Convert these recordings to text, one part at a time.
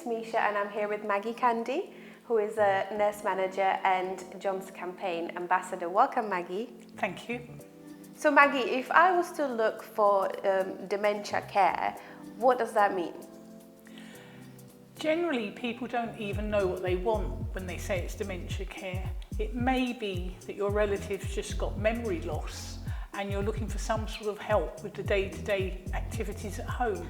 is Misha and I'm here with Maggie Candy, who is a nurse manager and John's Campaign ambassador. Welcome, Maggie. Thank you. So Maggie, if I was to look for dementia care, what does that mean? Generally, people don't even know what they want when they say it's dementia care. It may be that your relative's just got memory loss and you're looking for some sort of help with the day-to-day activities at home.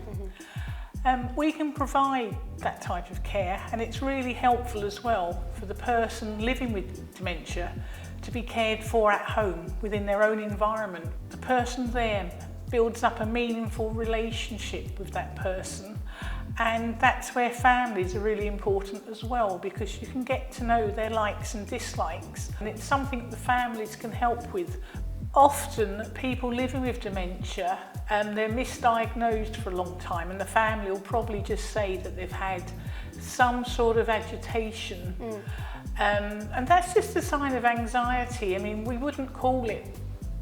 We can provide that type of care, and it's really helpful as well for the person living with dementia to be cared for at home within their own environment. The person there builds up a meaningful relationship with that person, and that's where families are really important as well, because you can get to know their likes and dislikes, and it's something the families can help with. Often people living with dementia, they're misdiagnosed for a long time, and the family will probably just say that they've had some sort of agitation. And that's just a sign of anxiety. I mean, we wouldn't call it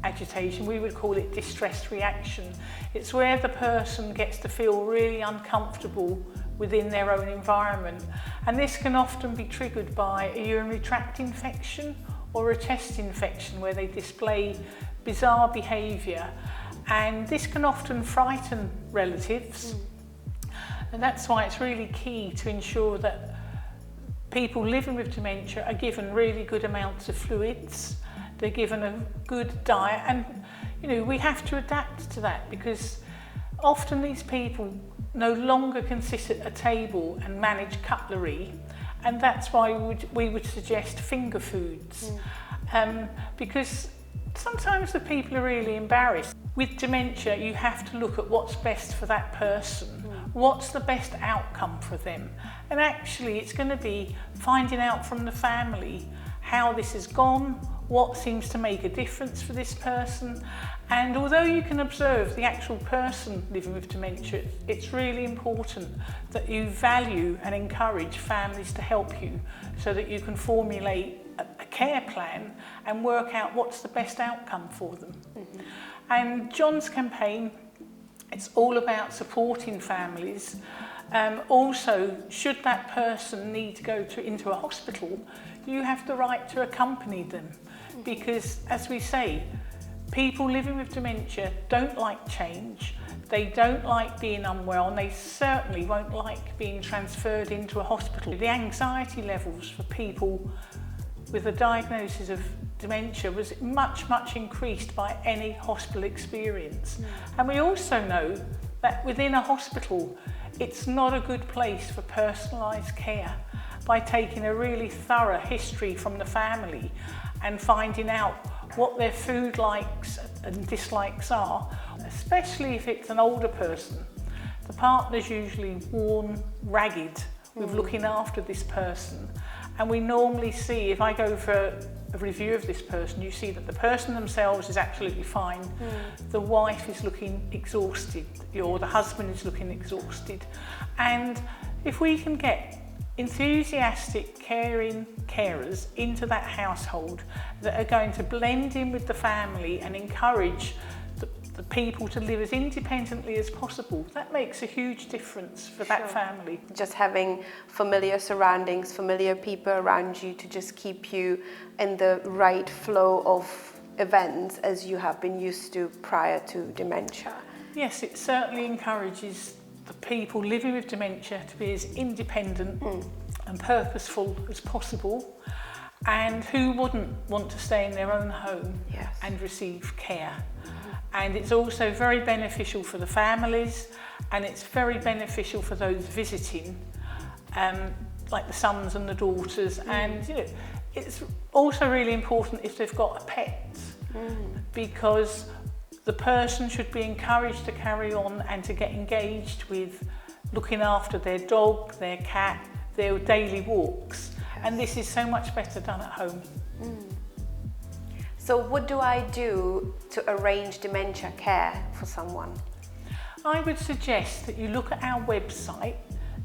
agitation, we would call it distress reaction. It's where the person gets to feel really uncomfortable within their own environment. And this can often be triggered by a urinary tract infection or a chest infection where they display bizarre behaviour. And this can often frighten relatives. And that's why it's really key to ensure that people living with dementia are given really good amounts of fluids, they're given a good diet, and we have to adapt to that, because often these people no longer can sit at a table and manage cutlery, and that's why we would suggest finger foods, because sometimes the people are really embarrassed. With dementia, you have to look at what's best for that person, what's the best outcome for them, and actually it's going to be finding out from the family how this has gone, what seems to make a difference for this person. And although you can observe the actual person living with dementia, it's really important that you value and encourage families to help you so that you can formulate a care plan and work out what's the best outcome for them. And John's Campaign, it's all about supporting families. Also, should that person need to go into a hospital, you have the right to accompany them, because, as we say, people living with dementia don't like change, they don't like being unwell, and they certainly won't like being transferred into a hospital. The anxiety levels for people with a diagnosis of dementia was much increased by any hospital experience. And we also know that within a hospital, it's not a good place for personalised care. By taking a really thorough history from the family and finding out what their food likes and dislikes are, especially if it's an older person, the partner's usually worn ragged with looking after this person. And we normally see, if I go for a review of this person, you see that the person themselves is absolutely fine. The wife is looking exhausted, or the husband is looking exhausted. And if we can get enthusiastic, caring carers into that household that are going to blend in with the family and encourage the people to live as independently as possible, that makes a huge difference for that family. Just having familiar surroundings, familiar people around you to just keep you in the right flow of events as you have been used to prior to dementia. Yes, it certainly encourages the people living with dementia to be as independent and purposeful as possible, and who wouldn't want to stay in their own home and receive care. And it's also very beneficial for the families, and it's very beneficial for those visiting, like the sons and the daughters. And it's also really important if they've got a pet, because the person should be encouraged to carry on and to get engaged with looking after their dog, their cat, their daily walks. And this is so much better done at home. So what do I do to arrange dementia care for someone? I would suggest that you look at our website.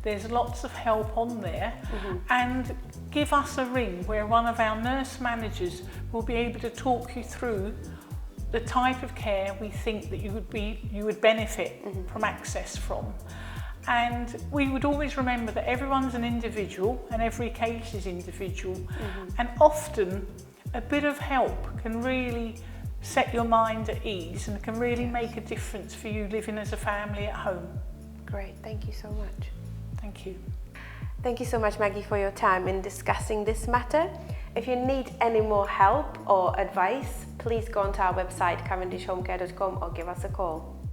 There's lots of help on there, and give us a ring where one of our nurse managers will be able to talk you through the type of care we think that you would benefit from access from. And we would always remember that everyone's an individual and every case is individual. And often a bit of help can really set your mind at ease and can really make a difference for you living as a family at home. Great, thank you so much. Thank you. Thank you so much, Maggie, for your time in discussing this matter. If you need any more help or advice, please go onto our website cavendishhomecare.com or give us a call.